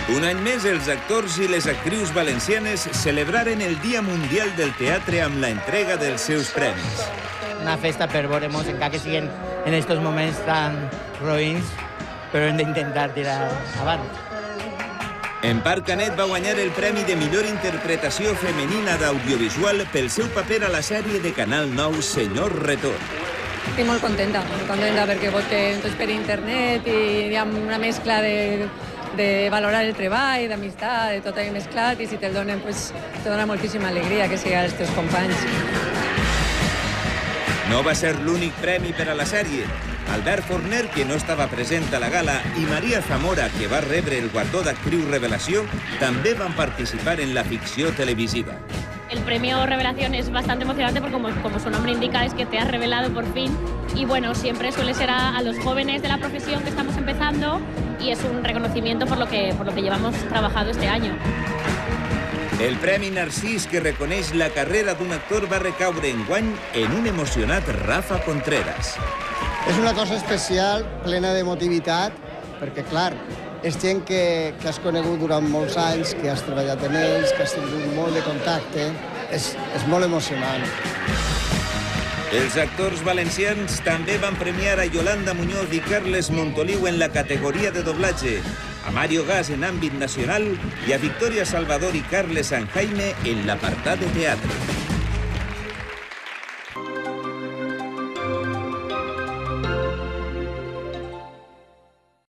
Un any més, els actors i les actrius valencianes celebraren el Dia Mundial del Teatre amb la entrega dels seus premis. Una festa per veure-nos, encara que siguin en aquests moments tan roïns, però hem d'intentar tirar avant. Empar Canet va guanyar el Premi de Millor Interpretació Femenina d'Audiovisual pel seu paper a la sèrie de Canal 9 Senyor Retorn. Estic molt contenta perquè voten tots per internet i hi ha una mescla de valorar el treball, d'amistat, de tot mesclat, i si te'l donen, pues, te dona moltíssima alegria que sigui als teus companys. No va ser l'únic premi per a la sèrie. Albert Forner, que no estava present a la gala, i Maria Zamora, que va rebre el guardó d'actriu revelació, també van participar en la ficció televisiva. El premio Revelación es bastante emocionante porque, como su nombre indica, es que te has revelado por fin. Y bueno, siempre suele ser a los jóvenes de la profesión que estamos empezando y es un reconocimiento por lo que llevamos trabajado este año. El Premi Narcís, que reconeix la carrera d'un actor, va recaure enguany en un emocionat Rafa Contreras. És una cosa especial, plena d'emotivitat, perquè, clar, és gent que has conegut durant molts anys, que has treballat amb ells, que has tingut molt de contacte. És molt emocionant. Els actors valencians també van premiar a Yolanda Muñoz i Carles Montoliu en la categoria de doblatge, a Mario Gas en àmbit nacional i a Victoria Salvador i Carles Sanjaime en l'apartat de teatre.